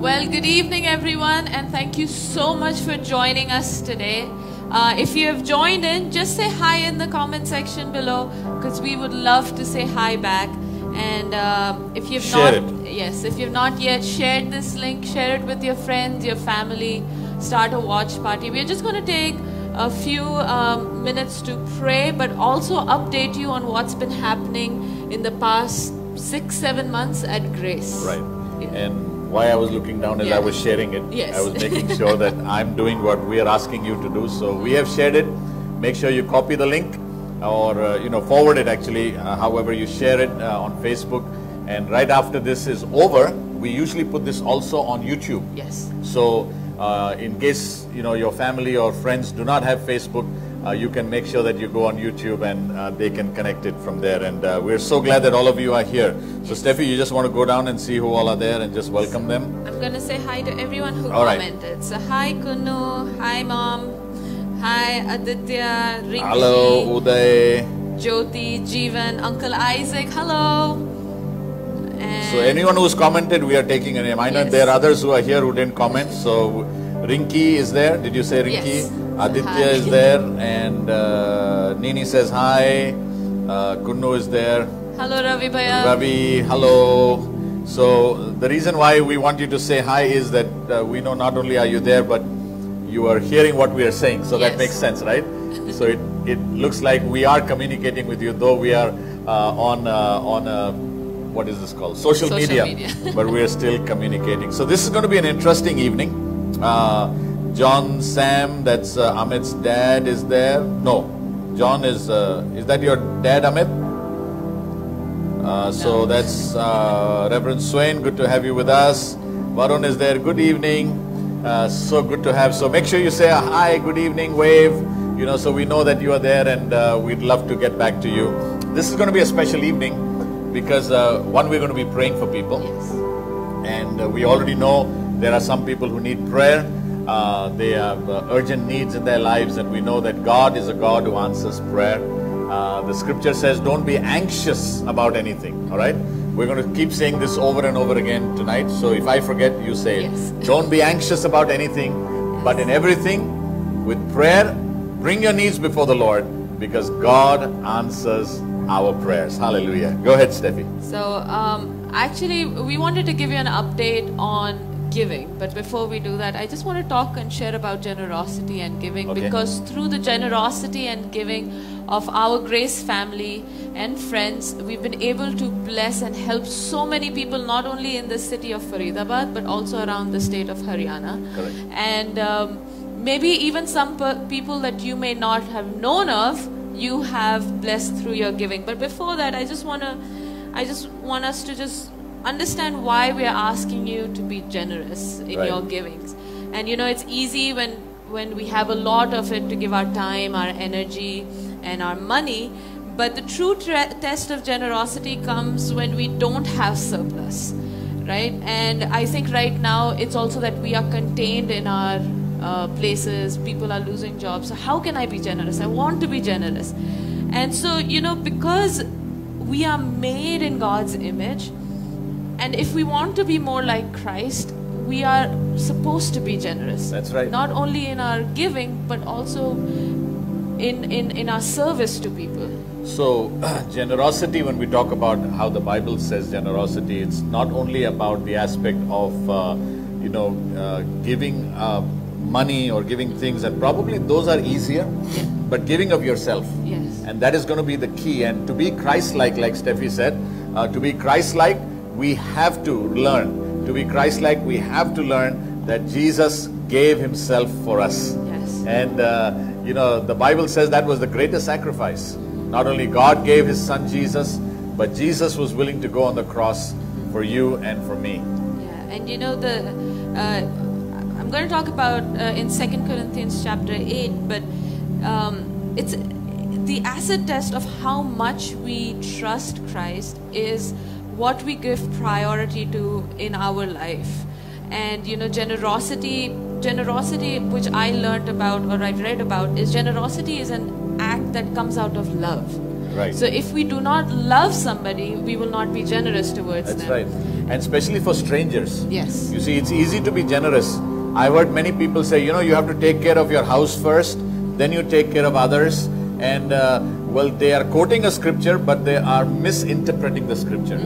Well, good evening, everyone, and thank you so much for joining us today. If you have joined in, just say hi in the comment section below, because we would love to say hi back. And if you've if you've not yet shared this link, share it with your friends, your family. Start a watch party. We're just going to take a few minutes to pray, but also update you on what's been happening in the past 6-7 months at Grace. Right. Yeah. And why I was looking down is I was sharing it. Yes. I was making sure that I'm doing what we are asking you to do. So we have shared it. Make sure you copy the link or forward it actually, however you share it on Facebook. And right after this is over, we usually put this also on YouTube. Yes. So in case your family or friends do not have Facebook, you can make sure that you go on YouTube and they can connect it from there. And we're so glad that all of you are here. So Steffi, you just want to go down and see who all are there and just welcome them? I'm going to say hi to everyone who all commented. Right. So hi Kunu, hi Mom, hi Aditya, Rinki, hello Uday, Jyoti, Jeevan, Uncle Isaac, hello. And so anyone who's commented, we are taking a name. I know there are others who are here who didn't comment. So Rinki is there. Did you say Rinki? Yes. Aditya Hi. is there, and Nini says hi. Kunnu is there. Hello Ravi Bhaiya. Ravi, hello. So the reason why we want you to say hi is that we know not only are you there, but you are hearing what we are saying. So that makes sense, right? So it looks like we are communicating with you, though we are on what is this called? Social media. But we are still communicating. So this is going to be an interesting evening. John, Sam, that's Amit's dad is there. No, John is that your dad, Amit? So that's Reverend Swain, good to have you with us. Varun is there, good evening. So good to have, so make sure you say hi, good evening, wave, so we know that you are there, and we'd love to get back to you. This is going to be a special evening because one, we're going to be praying for people. Yes. And we already know there are some people who need prayer. They have urgent needs in their lives, and we know that God is a God who answers prayer. The scripture says don't be anxious about anything, all right? We're going to keep saying this over and over again tonight, so if I forget, you say it. Yes. Don't be anxious about anything, but in everything, with prayer, bring your needs before the Lord, because God answers our prayers. Hallelujah. Go ahead, Steffi. So actually, we wanted to give you an update on giving, but before we do that, I just want to talk and share about generosity and giving, because through the generosity and giving of our Grace family and friends, we've been able to bless and help so many people, not only in the city of Faridabad, but also around the state of Haryana. Correct. And maybe even some people that you may not have known of, you have blessed through your giving. But before that, I just want us to just understand why we are asking you to be generous in your givings. And it's easy when we have a lot of it to give our time, our energy, and our money. But the true test of generosity comes when we don't have surplus, right? And I think right now it's also that we are contained in our places. People are losing jobs. So how can I be generous? I want to be generous. And so, because we are made in God's image, and if we want to be more like Christ, we are supposed to be generous. That's right. Not only in our giving, but also in our service to people. So generosity, when we talk about how the Bible says generosity, it's not only about the aspect of giving money or giving things, and probably those are easier, but giving of yourself. Yes. And that is going to be the key. And to be Christ-like, like Steffi said, to be Christ-like, we have to learn. To be Christ-like, we have to learn that Jesus gave himself for us. Yes. And the Bible says that was the greatest sacrifice. Not only God gave his son Jesus, but Jesus was willing to go on the cross for you and for me. Yeah, and I'm going to talk about in 2 Corinthians chapter 8, but it's the acid test of how much we trust Christ is what we give priority to in our life. And generosity, which I learned about or I read about, is generosity is an act that comes out of love. Right. So if we do not love somebody, we will not be generous towards them. That's right. and especially for strangers. Yes. You see, it's easy to be generous. I've heard many people say, you know, you have to take care of your house first, then you take care of others. And well, they are quoting a scripture, but they are misinterpreting the scripture.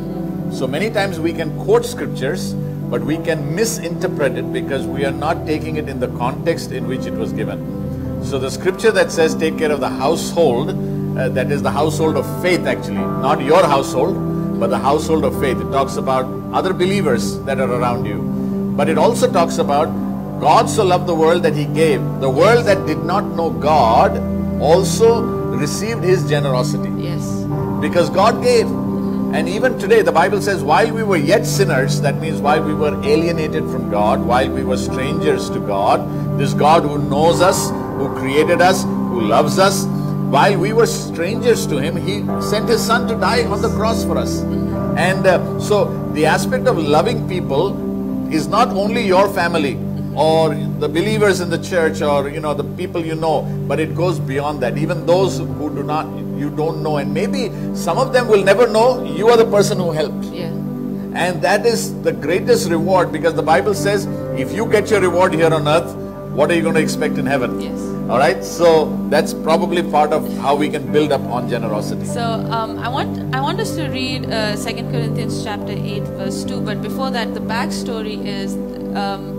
So many times we can quote scriptures, but we can misinterpret it because we are not taking it in the context in which it was given. So the scripture that says take care of the household, that is the household of faith actually, not your household, but the household of faith. It talks about other believers that are around you. But it also talks about God so loved the world that He gave. The world that did not know God also received His generosity. Yes. Because God gave. And even today the Bible says while we were yet sinners, that means while we were alienated from God, while we were strangers to God, this God who knows us, who created us, who loves us, while we were strangers to Him, He sent His Son to die on the cross for us. And so the aspect of loving people is not only your family or the believers in the church or you know the people you know, but it goes beyond that. Even those who do not, you don't know, and maybe some of them will never know you are the person who helped. Yeah. And that is the greatest reward, because the Bible says if you get your reward here on earth, what are you going to expect in heaven? Yes. All right, so that's probably part of how we can build up on generosity. So I want us to read 2 Corinthians chapter 8 verse 2, but before that the backstory is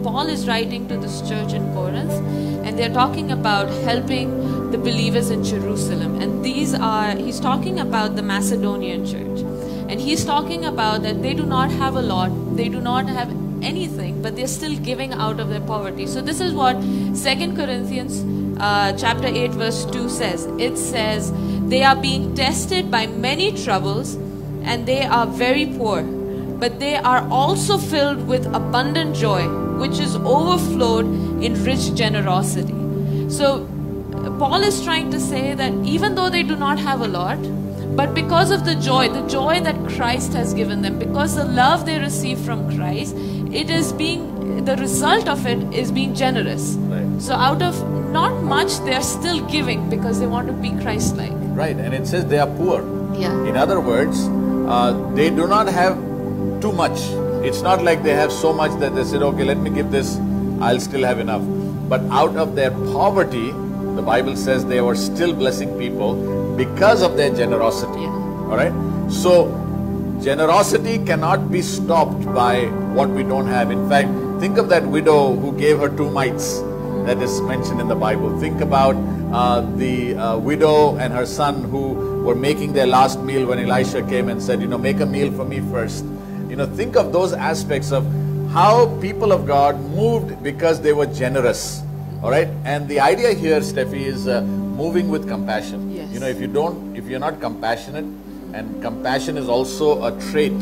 Paul is writing to this church in Corinth, and they're talking about helping the believers in Jerusalem, and he's talking about the Macedonian church, and he's talking about that they do not have a lot, they do not have anything, but they're still giving out of their poverty. So this is what 2 Corinthians chapter 8 verse 2 says. It says, they are being tested by many troubles, and they are very poor, but they are also filled with abundant joy, which is overflowed in rich generosity. So Paul is trying to say that even though they do not have a lot, but because of the joy that Christ has given them, because the love they receive from Christ, the result of it is being generous. Right. So out of not much, they are still giving because they want to be Christ-like. Right, and it says they are poor. Yeah. In other words, they do not have too much. It's not like they have so much that they said, okay, let me give this, I'll still have enough. But out of their poverty, the Bible says they were still blessing people because of their generosity. Yeah. All right? So, generosity cannot be stopped by what we don't have. In fact, think of that widow who gave her 2 mites that is mentioned in the Bible. Think about the widow and her son who were making their last meal when Elisha came and said, you know, make a meal for me first. You know, think of those aspects of how people of God moved because they were generous. All right, and the idea here, Steffi, is moving with compassion. Yes. You know, if you're not compassionate, and compassion is also a trait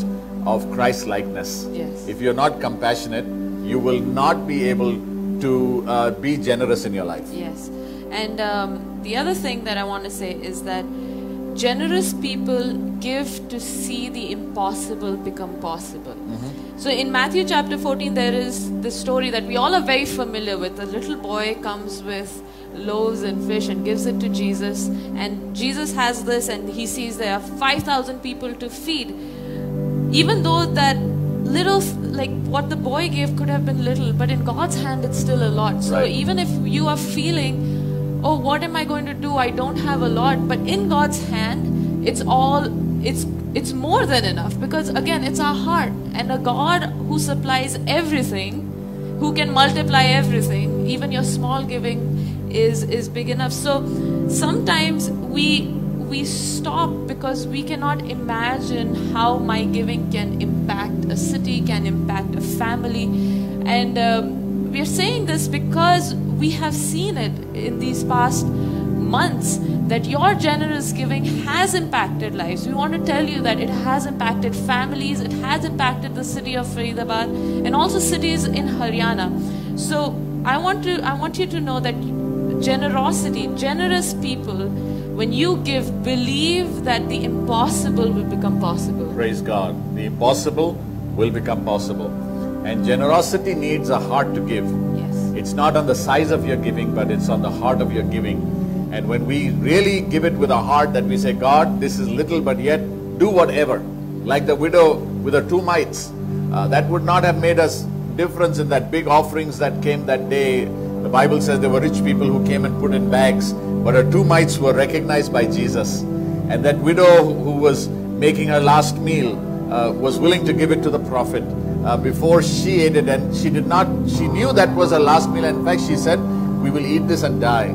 of Christ-likeness. Yes. If you're not compassionate, you will not be able to be generous in your life. Yes. And the other thing that I want to say is that generous people give to see the impossible become possible. So in Matthew chapter 14, there is the story that we all are very familiar with. A little boy comes with loaves and fish and gives it to Jesus. And Jesus has this, and he sees there are 5,000 people to feed. Even though that little, like what the boy gave could have been little, but in God's hand it's still a lot. So Right. even if you are feeling, oh, what am I going to do? I don't have a lot. But in God's hand, it's more than enough, because again, it's our heart, and a God who supplies everything, who can multiply everything, even your small giving is big enough. So sometimes we stop because we cannot imagine how my giving can impact a city, can impact a family. And we're saying this because we have seen it in these past months that your generous giving has impacted lives. We want to tell you that it has impacted families, it has impacted the city of Faridabad and also cities in Haryana. So I want you to know that generosity, generous people, when you give, believe that the impossible will become possible. Praise God. The impossible will become possible. And generosity needs a heart to give. Yes. It's not on the size of your giving, but it's on the heart of your giving. And when we really give it with a heart that we say, God, this is little, but yet do whatever. Like the widow with her 2 mites. that would not have made us difference in that big offerings that came that day. The Bible says there were rich people who came and put in bags, but her 2 mites were recognized by Jesus. And that widow who was making her last meal was willing to give it to the prophet before she ate it, and she knew that was her last meal. In fact, she said, we will eat this and die.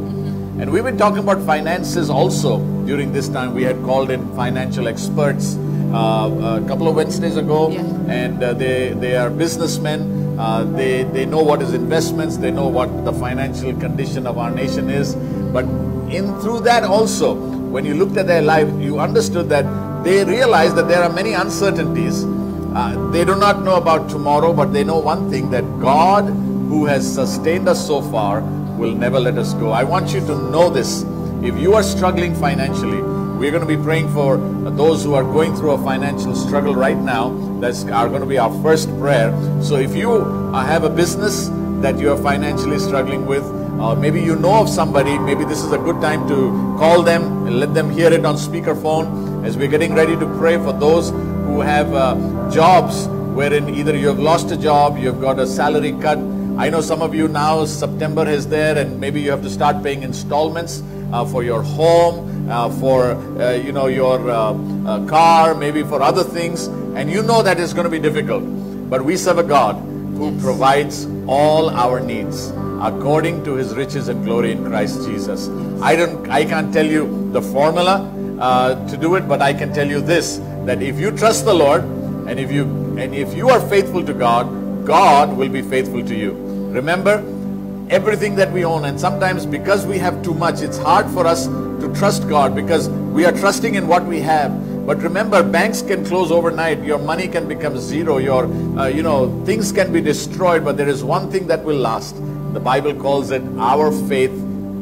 And we've been talking about finances also during this time. We had called in financial experts a couple of Wednesdays ago, and they are businessmen. They know what is investments. They know what the financial condition of our nation is. But through that also, when you looked at their life, you understood that they realized that there are many uncertainties. They do not know about tomorrow, but they know one thing, that God, who has sustained us so far, will never let us go. I want you to know this. If you are struggling financially, we're going to be praying for those who are going through a financial struggle right now. That's going to be our first prayer. So if you have a business that you are financially struggling with, maybe you know of somebody, maybe this is a good time to call them and let them hear it on speakerphone as we're getting ready to pray for those who have jobs wherein either you have lost a job, you've got a salary cut. I know some of you now, September is there, and maybe you have to start paying installments for your home, for your car, maybe for other things, and you know that it's going to be difficult. But we serve a God who provides all our needs according to His riches and glory in Christ Jesus. I can't tell you the formula to do it, but I can tell you this, that if you trust the Lord, and if you are faithful to God, God will be faithful to you. Remember, everything that we own, and sometimes because we have too much, it's hard for us to trust God because we are trusting in what we have. But remember, banks can close overnight. Your money can become zero. Your things can be destroyed. But there is one thing that will last. The Bible calls it our faith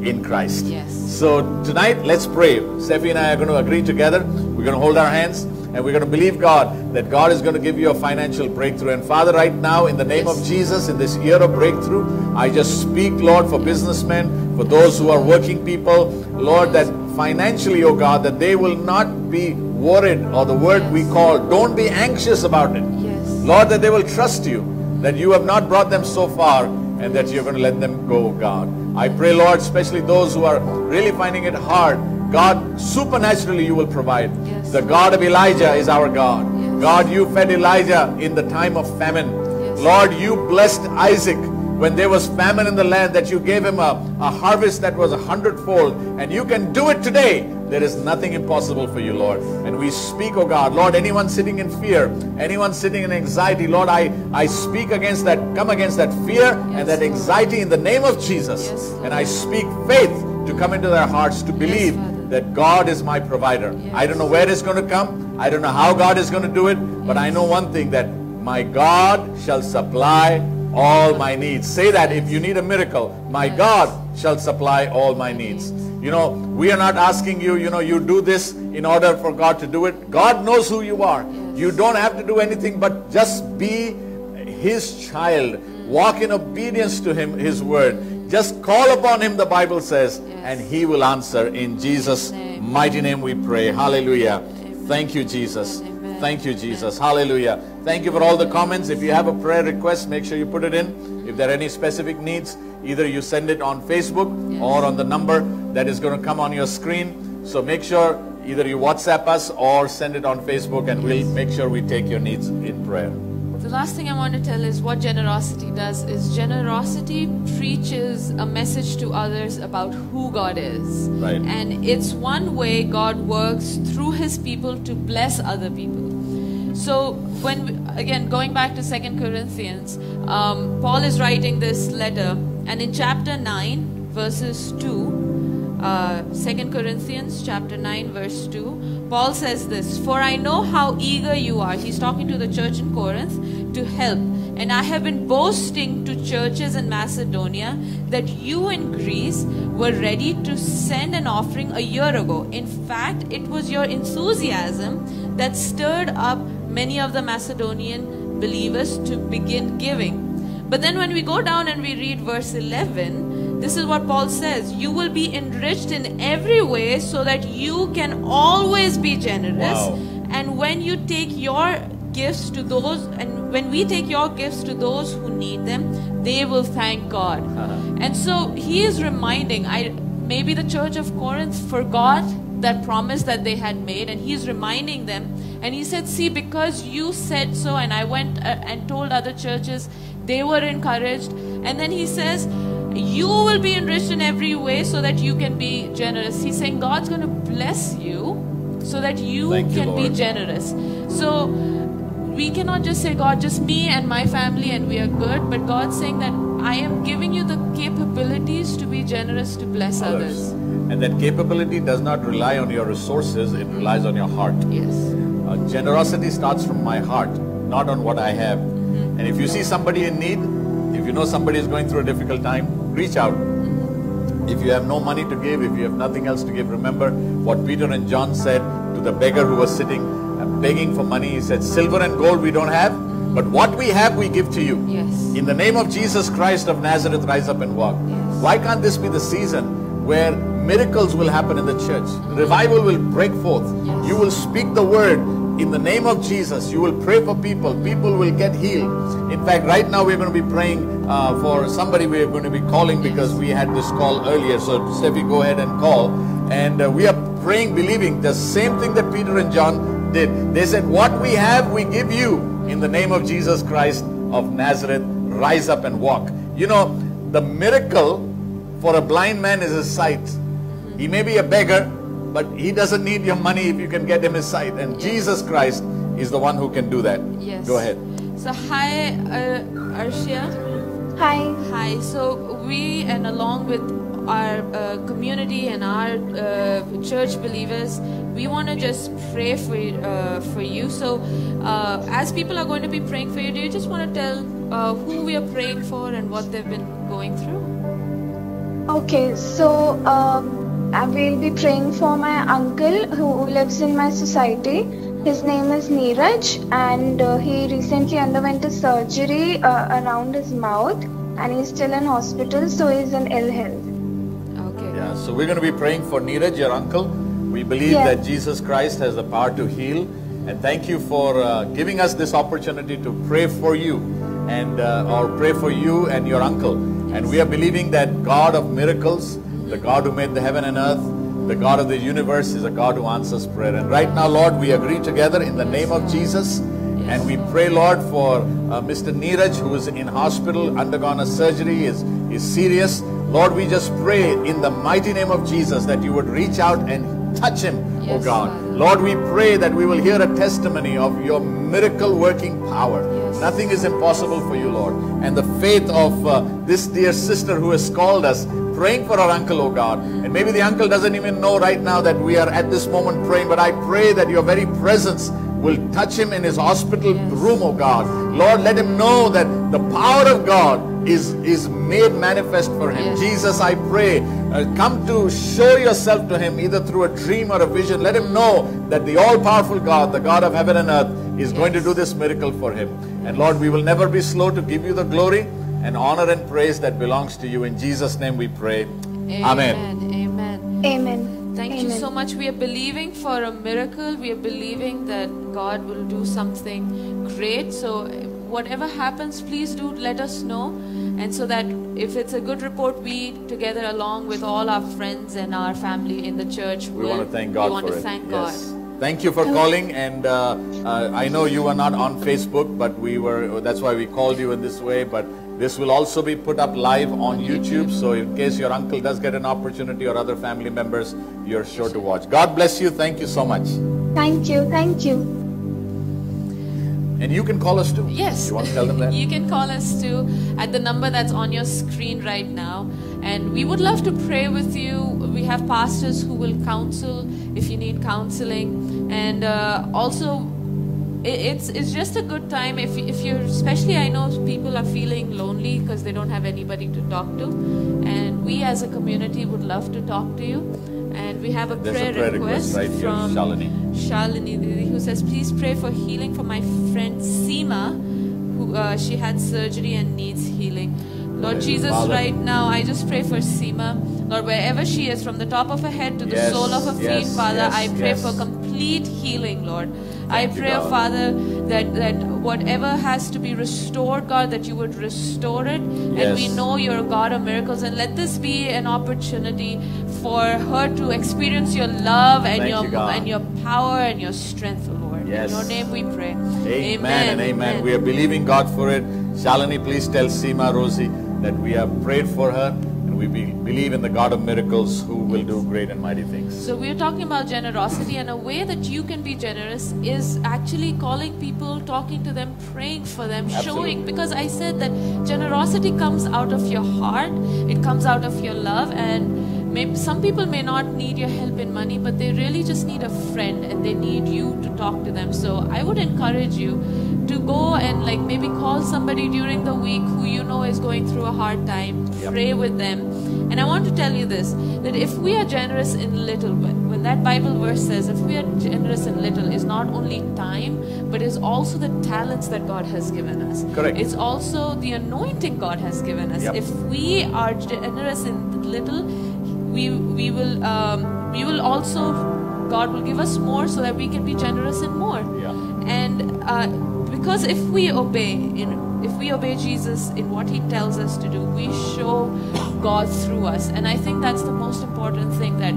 in Christ. Yes. So tonight, let's pray. Steffi and I are going to agree together. We're going to hold our hands, and we're going to believe God that God is going to give you a financial breakthrough. And Father, right now, in the name of Jesus, in this year of breakthrough, I just speak, Lord, for businessmen, for those who are working people, Lord, that financially, oh God, that they will not be worried, or the word we call, don't be anxious about it. Yes. Lord, that they will trust you, that you have not brought them so far, and that you're going to let them go, God. I pray, Lord, especially those who are really finding it hard, God, supernaturally you will provide. Yes. The God of Elijah is our God. Yes. God, you fed Elijah in the time of famine. Yes. Lord, you blessed Isaac when there was famine in the land, that you gave him a harvest that was 100-fold. And you can do it today. There is nothing impossible for you, Lord. And we speak, oh God, Lord, anyone sitting in fear, anyone sitting in anxiety, Lord, I speak against that, come against that fear and that anxiety in the name of Jesus. Yes, and I speak faith to come into their hearts, to believe that God is my provider. Yes. I don't know where it's going to come. I don't know how God is going to do it. But I know one thing, that my God shall supply all my needs. Say that if you need a miracle. My God shall supply all my needs. You know, we are not asking you, you do this in order for God to do it. God knows who you are. Yes. You don't have to do anything but just be His child. Walk in obedience to Him, His word. Just call upon Him, the Bible says, and He will answer. In Jesus' mighty name we pray. Hallelujah. Amen. Thank you, Jesus. Amen. Thank you, Jesus. Hallelujah. Thank you for all the comments. If you have a prayer request, make sure you put it in. If there are any specific needs, either you send it on Facebook or on the number that is going to come on your screen. So make sure either you WhatsApp us or send it on Facebook, and we'll make sure we take your needs in prayer. The last thing I want to tell is what generosity does is generosity preaches a message to others about who God is. Right. And it's one way God works through His people to bless other people. So again, going back to 2 Corinthians, Paul is writing this letter, and in chapter 9, verses 2, 2 Corinthians chapter 9, verse 2, Paul says this, "For I know how eager you are," he's talking to the church in Corinth, "to help. And I have been boasting to churches in Macedonia that you in Greece were ready to send an offering a year ago. In fact, it was your enthusiasm that stirred up many of the Macedonian believers to begin giving." But then when we go down and we read verse 11, this is what Paul says, "You will be enriched in every way so that you can always be generous. Wow. And when you take your gifts to those, and when we take your gifts to those who need them, they will thank God. And so he is reminding, maybe the church of Corinth forgot that promise that they had made, and he's reminding them. And he said, see, because you said so, and I went and told other churches, they were encouraged. And then he says, you will be enriched in every way so that you can be generous. He's saying God's going to bless you so that you can be generous. So we cannot just say, God, just me and my family and we are good. But God's saying that I am giving you the capabilities to be generous, to bless others. And that capability does not rely on your resources, it relies on your heart. Yes. Generosity starts from my heart, not on what I have. And if you see somebody in need, if you know somebody is going through a difficult time, reach out. If you have no money to give, if you have nothing else to give, remember what Peter and John said to the beggar who was sitting and begging for money. He said, silver and gold we don't have, but what we have we give to you. Yes. In the name of Jesus Christ of Nazareth, rise up and walk. Yes. Why can't this be the season where miracles will happen in the church? Revival will break forth. Yes. You will speak the word in the name of Jesus. You will pray for people. People will get healed. In fact, right now we're going to be praying for somebody we're going to be calling, because we had this call earlier. So Steffi, go ahead and call. And we are praying, believing the same thing that Peter and John did. They said, what we have we give you in the name of Jesus Christ of Nazareth. Rise up and walk. You know, the miracle for a blind man is his sight. He may be a beggar, but he doesn't need your money if you can get him his sight. And Jesus Christ is the one who can do that. Yes. Go ahead. So hi, Arshia. Hi. Hi. So we, and along with our community and our church believers, we want to just pray for you. So as people are going to be praying for you, do you just want to tell who we are praying for and what they've been going through? Okay, so I will be praying for my uncle who lives in my society. His name is Neeraj, and he recently underwent a surgery around his mouth, and he's still in hospital, so he's in ill health. Okay. Yeah, so we're going to be praying for Neeraj, your uncle. We believe that Jesus Christ has the power to heal. And thank you for giving us this opportunity to pray for you, and or pray for you and your uncle. And we are believing that God of miracles, the God who made the heaven and earth, the God of the universe, is a God who answers prayer. And right now, Lord, we agree together in the name of Jesus. And we pray, Lord, for Mr. Neeraj, who is in hospital, undergone a surgery, is serious. Lord, we just pray in the mighty name of Jesus that you would reach out and touch him, oh God. Father. Lord, we pray that we will hear a testimony of your miracle working power. Nothing is impossible for you, Lord. And the faith of this dear sister who has called us, praying for our uncle, oh God. And maybe the uncle doesn't even know right now that we are at this moment praying, but I pray that your very presence will touch him in his hospital room, oh God. Lord, let him know that the power of God is made manifest for him. Jesus, I pray, come to show yourself to him either through a dream or a vision. Let him know that the all-powerful God, the God of heaven and earth, is going to do this miracle for him. And Lord, we will never be slow to give you the glory and honor and praise that belongs to you. In Jesus' name we pray. Amen. Amen. Amen. Thank you so much. We are believing for a miracle. We are believing that God will do something great. So whatever happens, please do let us know. And so that if it's a good report, we together along with all our friends and our family in the church, we want to thank God for it. Thank God. Thank you for calling. And I know you are not on Facebook, but that's why we called you in this way. But this will also be put up live on YouTube. So in case your uncle does get an opportunity or other family members, you're sure to watch. God bless you. Thank you so much. Thank you. Thank you. And you can call us too. Yes. You want to tell them that? You can call us too at the number that's on your screen right now. And we would love to pray with you. We have pastors who will counsel if you need counseling. And also, it's just a good time if you're, especially I know people are feeling lonely because they don't have anybody to talk to. And we as a community would love to talk to you. And we have a prayer request right here, from Shalini, who says, please pray for healing for my friend Seema, who she had surgery and needs healing. Lord Jesus, right now I just pray for Seema. Lord, wherever she is, from the top of her head to the sole of her feet, Father, I pray for complete complete healing, Lord. I Thank you, pray, God. Father, that whatever has to be restored, God, that you would restore it. And we Yes. know you're a God of miracles. And let this be an opportunity for her to experience your love and Thank you, God. your power and your strength, Lord. Yes. In your name we pray. Amen and amen. We are believing God for it. Shalini, please tell Seema Rosie that we have prayed for her and we believe in the God of miracles who will do great and mighty things. So we're talking about generosity, and a way that you can be generous is actually calling people, talking to them, praying for them, Absolutely. showing, because I said that generosity comes out of your heart, it comes out of your love. And maybe some people may not need your help in money, but they really just need a friend and they need you to talk to them. So I would encourage you to go and like maybe call somebody during the week who you know is going through a hard time, Yep. pray with them. And I want to tell you this, that if we are generous in little, when that Bible verse says if we are generous in little, is not only time, but is also the talents that God has given us. Correct. It's also the anointing God has given us. Yep. If we are generous in little, we will also, God will give us more so that we can be generous in more. Yeah. And because if we obey Jesus in what He tells us to do, we show God through us. And I think that's the most important thing, that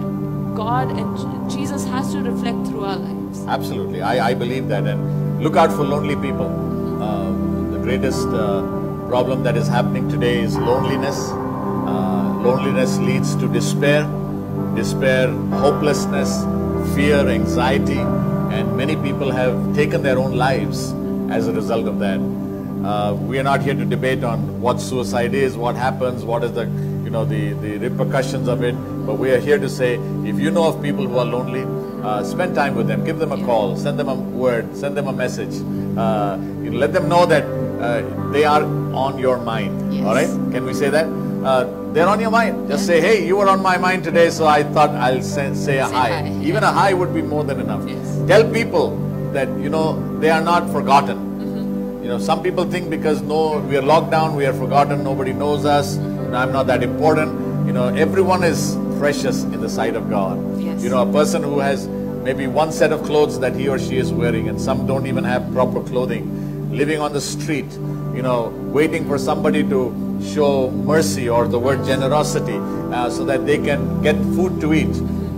God and Jesus has to reflect through our lives. Absolutely. I believe that. And look out for lonely people. The greatest problem that is happening today is loneliness. Loneliness leads to despair, hopelessness, fear, anxiety, and many people have taken their own lives as a result of that. We are not here to debate on what suicide is, what happens, what is the repercussions of it, but we are here to say, if you know of people who are lonely, spend time with them, give them a call, send them a word, send them a message. Let them know that they are on your mind. Yes. All right? Can we say that? They're on your mind. Just say, hey, you were on my mind today, so I thought I'll say a hi. hi. Even a hi would be more than enough. Yes. Tell people that, they are not forgotten. Some people think because we are locked down, we are forgotten, nobody knows us, I'm not that important. Everyone is precious in the sight of God. Yes. A person who has maybe one set of clothes that he or she is wearing, and some don't even have proper clothing, living on the street, waiting for somebody to show mercy or the word generosity so that they can get food to eat.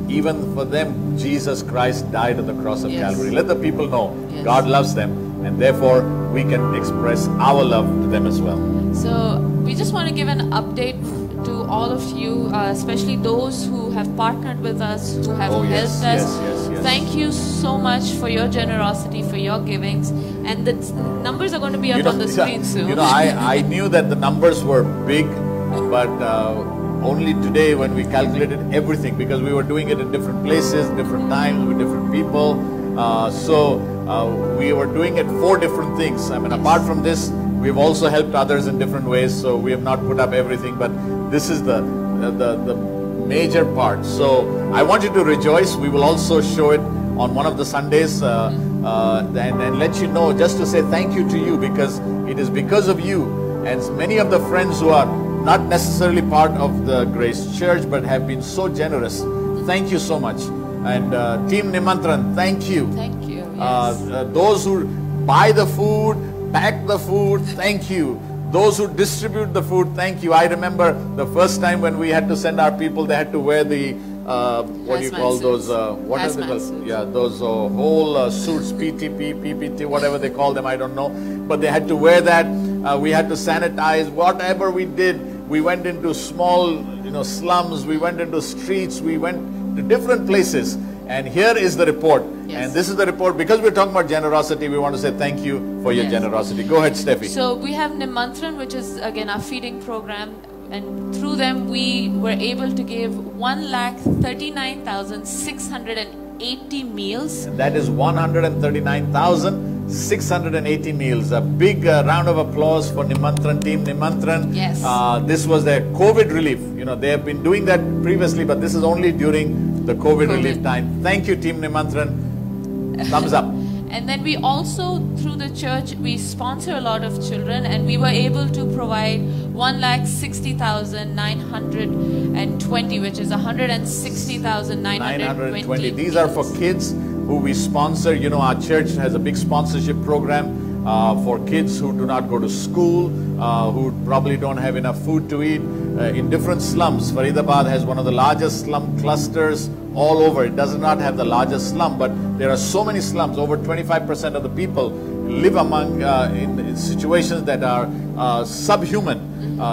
Even for them, Jesus Christ died on the cross of Yes. Calvary. Let the people know Yes. God loves them, and therefore we can express our love to them as well. So we just want to give an update to all of you, especially those who have partnered with us, who have Oh, yes, helped us. yes. Thank you so much for your generosity, for your givings. And the numbers are going to be up on the screen soon. I knew that the numbers were big, but only today when we calculated everything, because we were doing it in different places, different times, with different people. We were doing it 4 different things. Apart from this, we've also helped others in different ways, so we have not put up everything, but this is the major part. So I want you to rejoice. We will also show it on one of the Sundays and let you know, just to say thank you to you, because it is because of you and many of the friends who are not necessarily part of the Grace Church but have been so generous. Thank you so much. And Team Nimantran, thank you. Thank you. Yes. Those who buy the food, pack the food, thank you. Those who distribute the food, thank you. I remember the first time when we had to send our people, they had to wear the what do you Hazmat call those? suits. What are they Hazmat called? suits. Yeah, those whole suits, PTP, PPT, whatever they call them, I don't know. But they had to wear that. We had to sanitize. Whatever we did, we went into small, slums. We went into streets. We went to different places. And here is the report. Yes. And this is the report. Because we're talking about generosity, we want to say thank you for your Yes. generosity. Go ahead, Steffi. So we have Nimantran, which is again our feeding program, and through them we were able to give 1,39,680 meals. And that is 139,680 meals. A big round of applause for Nimantran, Team Nimantran. Yes. This was their COVID relief. They have been doing that previously, but this is only during the COVID relief time. Thank you, Team Nimantran. Thumbs up. And then we also, through the church, we sponsor a lot of children, and we were able to provide 1,60,920, which is 160,920. 920. These are for kids who we sponsor. You know, our church has a big sponsorship program for kids who do not go to school, who probably don't have enough food to eat in different slums. Faridabad has one of the largest slum clusters all over. It does not have the largest slum, but there are so many slums. Over 25% of the people live among in situations that are subhuman.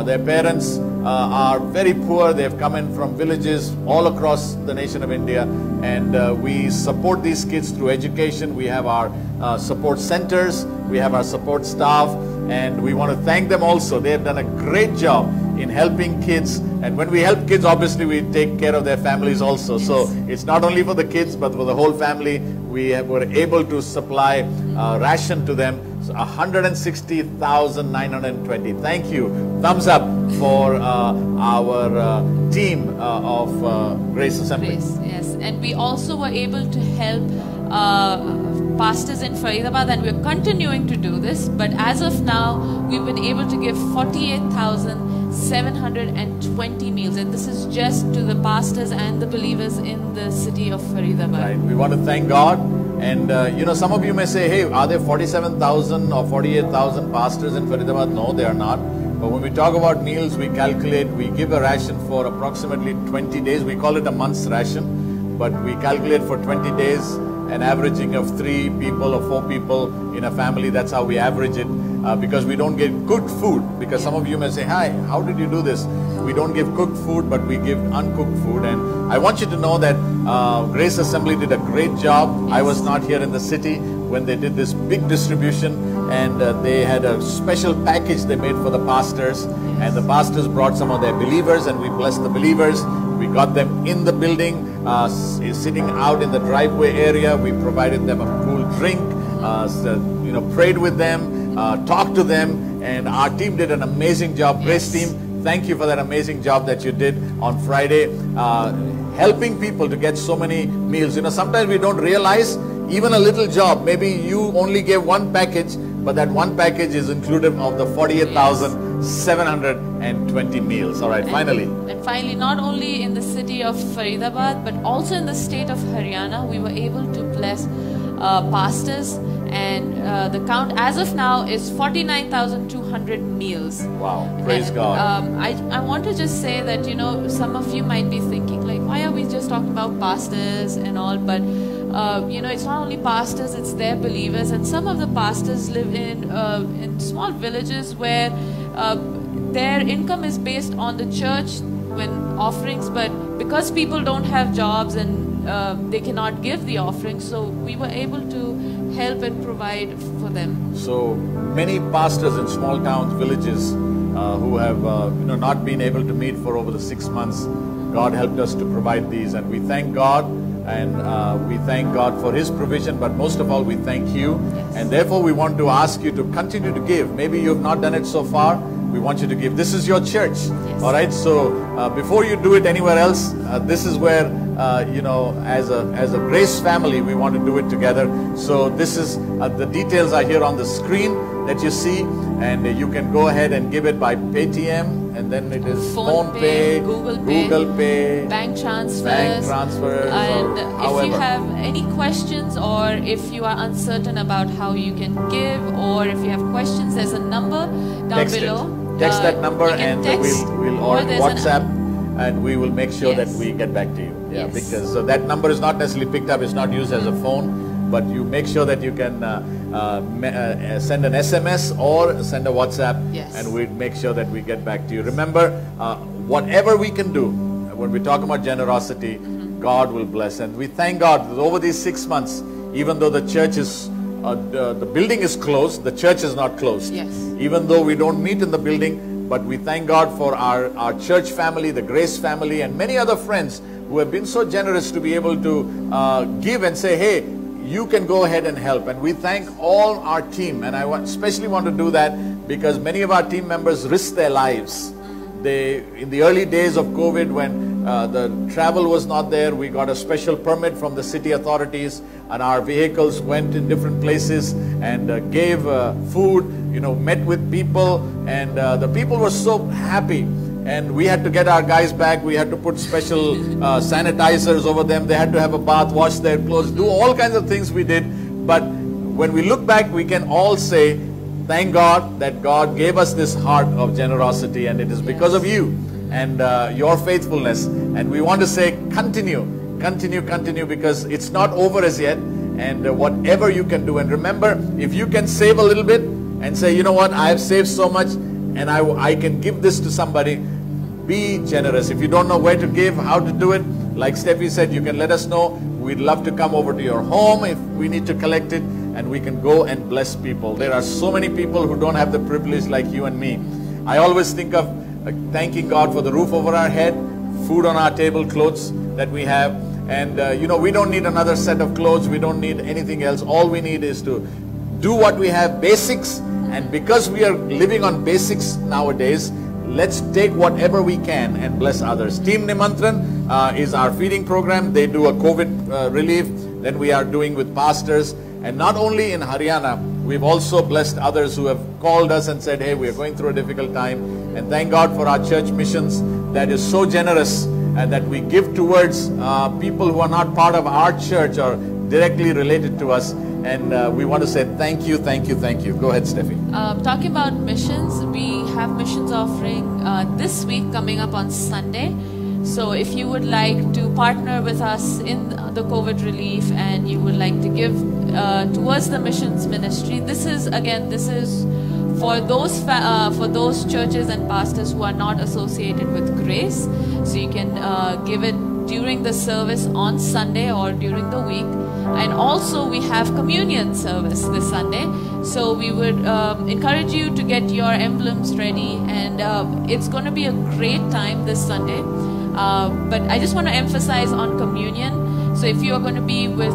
Their parents are very poor. They have come in from villages all across the nation of India, and we support these kids through education. We have our support centers, we have our support staff, and we want to thank them also. They have done a great job in helping kids, and when we help kids, obviously we take care of their families also. Yes. So it's not only for the kids but for the whole family. We were able to supply ration to them. So 160,920. Thank you. Thumbs up for our team of Grace Assembly. Grace, yes. And we also were able to help pastors in Faridabad, and we're continuing to do this. But as of now, we've been able to give 48,720 meals, and this is just to the pastors and the believers in the city of Faridabad. Right. We want to thank God. And you know, some of you may say, hey, are there 47,000 or 48,000 pastors in Faridabad? No, they are not. But when we talk about meals, we calculate, we give a ration for approximately 20 days. We call it a month's ration, but we calculate for 20 days, an averaging of 3 people or 4 people in a family. That's how we average it, because we don't get good food. Because some of you may say, hi, how did you do this? We don't give cooked food, but we give uncooked food. And I want you to know that Grace Assembly did a great job. Yes. I was not here in the city when they did this big distribution, and they had a special package they made for the pastors. Yes. And the pastors brought some of their believers, and we blessed the believers. We got them in the building, sitting out in the driveway area. We provided them a cool drink, you know, prayed with them, talked to them, and our team did an amazing job. Yes. Grace team, thank you for that amazing job that you did on Friday, helping people to get so many meals. You know, sometimes we don't realize even a little job. Maybe you only gave one package, but that one package is included of the 48,720 meals. All right, finally. And finally, not only in the city of Faridabad, but also in the state of Haryana, we were able to bless pastors, and the count as of now is 49,200 meals. Wow, praise God. I want to just say that, you know, some of you might be thinking, like, why are we just talking about pastors and all? But you know, it's not only pastors, it's their believers, and some of the pastors live in small villages where their income is based on the church when offerings, but because people don't have jobs and they cannot give the offerings, so we were able to help and provide for them. So many pastors in small towns, villages, who have you know, not been able to meet for over the 6 months, God helped us to provide these, and we thank God. And we thank God for His provision, but most of all, we thank you. Yes. And therefore, we want to ask you to continue to give. Maybe you have not done it so far. We want you to give. This is your church. Yes. All right. So before you do it anywhere else, this is where you know, as a Grace family, we want to do it together. So this is the details are here on the screen that you see, and you can go ahead and give it by Paytm. And then it is PhonePe, Google Pay, bank transfers, and if you have any questions, or if you are uncertain about how you can give, or if you have questions, there's a number down below. Text that number, and we'll or WhatsApp, and we will make sure that we get back to you. Yeah, because so that number is not necessarily picked up. It's not used as a phone. But you make sure that you can send an SMS or send a WhatsApp, and we'll make sure that we get back to you. Remember, whatever we can do, when we talk about generosity, God will bless. And we thank God that over these 6 months, even though the church is, the building is closed, the church is not closed. Yes. Even though we don't meet in the building, but we thank God for our church family, the Grace family, and many other friends who have been so generous to be able to give and say, hey, you can go ahead and help. And we thank all our team, and I especially want to do that because many of our team members risked their lives. In the early days of COVID, when the travel was not there, we got a special permit from the city authorities, and our vehicles went in different places and gave food, you know, met with people, and the people were so happy. and we had to get our guys back. We had to put special sanitizers over them. They had to have a bath, wash their clothes, do all kinds of things we did. But when we look back, we can all say, thank God that God gave us this heart of generosity, and it is because of you and your faithfulness. And we want to say, continue, because it's not over as yet. And whatever you can do, and remember, if you can save a little bit and say, you know what, I have saved so much and I can give this to somebody, be generous. If you don't know where to give, how to do it, like Steffi said, you can let us know. We'd love to come over to your home if we need to collect it, and we can go and bless people. There are so many people who don't have the privilege like you and me. I always think of thanking God for the roof over our head, food on our table, clothes that we have. And you know, we don't need another set of clothes. We don't need anything else. All we need is to do what we have, basics. And because we are living on basics nowadays, let's take whatever we can and bless others. Team Nimantran is our feeding program. They do a COVID relief. Then we are doing with pastors. And not only in Haryana, we've also blessed others who have called us and said, hey, we are going through a difficult time. And thank God for our church missions that is so generous and that we give towards people who are not part of our church or directly related to us. And we want to say thank you, thank you, thank you. Go ahead, Steffi. Talking about missions, we have missions offering this week coming up on Sunday. So if you would like to partner with us in the COVID relief and you would like to give towards the missions ministry, this is for those churches and pastors who are not associated with Grace. So you can give it during the service on Sunday or during the week. And also we have communion service this Sunday. So we would encourage you to get your emblems ready, and it's going to be a great time this Sunday. But I just want to emphasize on communion. So if you are going to be with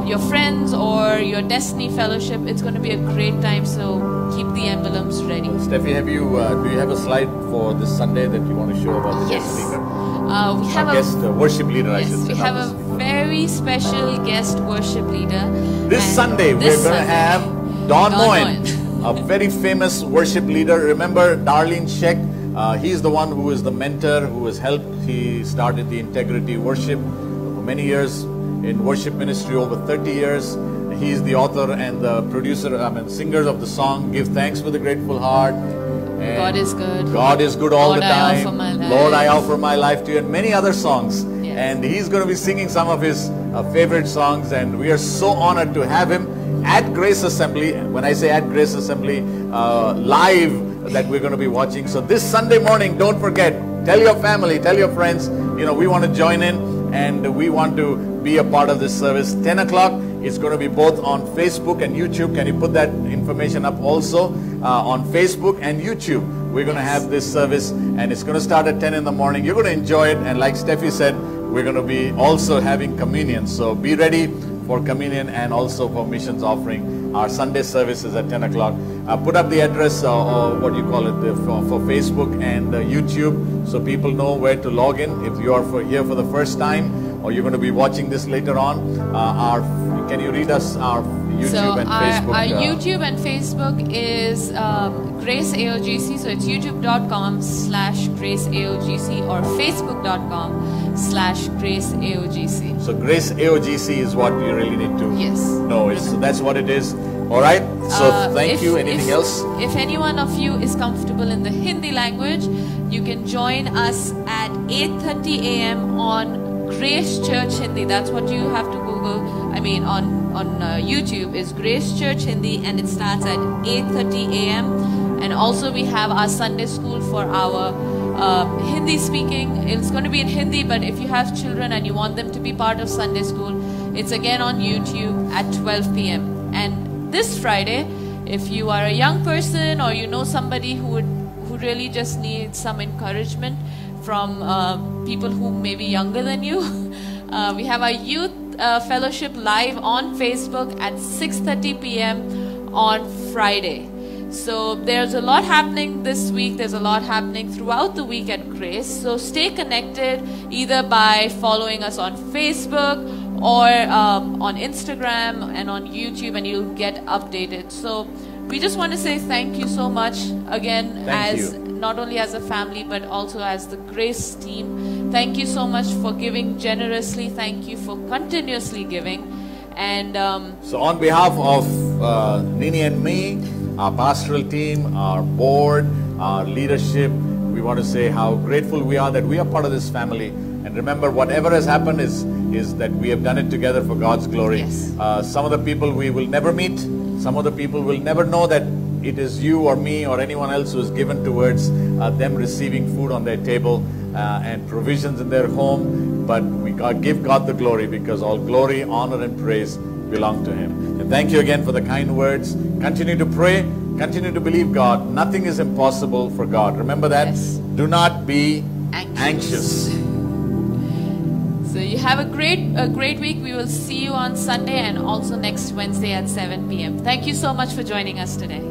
your friends or your Destiny Fellowship, it's going to be a great time. So keep the emblems ready. Steffi, do you have a slide for this Sunday that you want to show about the guest speaker? We have a guest worship leader. Yes, I should say. We have a very special guest worship leader. This Sunday we're going to have Don Moen, a very famous worship leader. Remember Darlene Sheck? He's the one who is the mentor, who has helped. He started the Integrity Worship for many years in worship ministry, over 30 years. He's the author and the producer, singer of the song Give Thanks with a Grateful Heart. And God is good. God is good all Lord, the time. I offer my life. Lord, I offer my life to you, and many other songs. Yes. And he's going to be singing some of his favorite songs, and we are so honored to have him at Grace Assembly. When I say at Grace Assembly, live, that we're going to be watching. So this Sunday morning, don't forget, tell your family, tell your friends, you know, we want to join in and we want to be a part of this service. 10 o'clock, it's going to be both on Facebook and YouTube. Can you put that information up also? On Facebook and YouTube, we're going to have this service, and it's going to start at 10 in the morning. You're going to enjoy it, and like Steffi said, we're going to be also having communion. So be ready for communion and also for missions offering. Our Sunday service is at 10 o'clock. Put up the address or what do you call it for Facebook and YouTube, so people know where to log in. If you are here for the first time, or you're going to be watching this later on, can you read us our YouTube and Facebook? Our YouTube and Facebook is Grace AOGC. So it's youtube.com/Grace AOGC or facebook.com/Grace AOGC. So Grace AOGC is what you really need to know. So that's what it is. All right. So thank you. Anything else? If any one of you is comfortable in the Hindi language, you can join us at 8:30 a.m. on Grace Church Hindi. That's what you have to Google. I mean, on YouTube is Grace Church Hindi, and it starts at 8:30 a.m. And also we have our Sunday school for our Hindi speaking. It's going to be in Hindi, but if you have children and you want them to be part of Sunday school, it's again on YouTube at 12 p.m. And this Friday, if you are a young person or you know somebody who really just needs some encouragement from people who may be younger than you, we have our youth fellowship live on Facebook at 6:30 p.m. on Friday. So there's a lot happening this week. There's a lot happening throughout the week at Grace. So stay connected either by following us on Facebook or on Instagram and on YouTube, and you'll get updated. So we just want to say thank you so much again, as not only as a family but also as the Grace team. Thank you so much for giving generously. Thank you for continuously giving. And so on behalf of Nini and me, our pastoral team, our board, our leadership, we want to say how grateful we are that we are part of this family. And remember, whatever has happened is that we have done it together for God's glory. Yes. Some of the people we will never meet. Some of the people will never know that it is you or me or anyone else who is given towards them receiving food on their table and provisions in their home. But we give God the glory, because all glory, honor and praise belong to Him. And thank you again for the kind words. Continue to pray. Continue to believe God. Nothing is impossible for God. Remember that. Yes. Do not be anxious. So you have a great week. We will see you on Sunday and also next Wednesday at 7 p.m. Thank you so much for joining us today.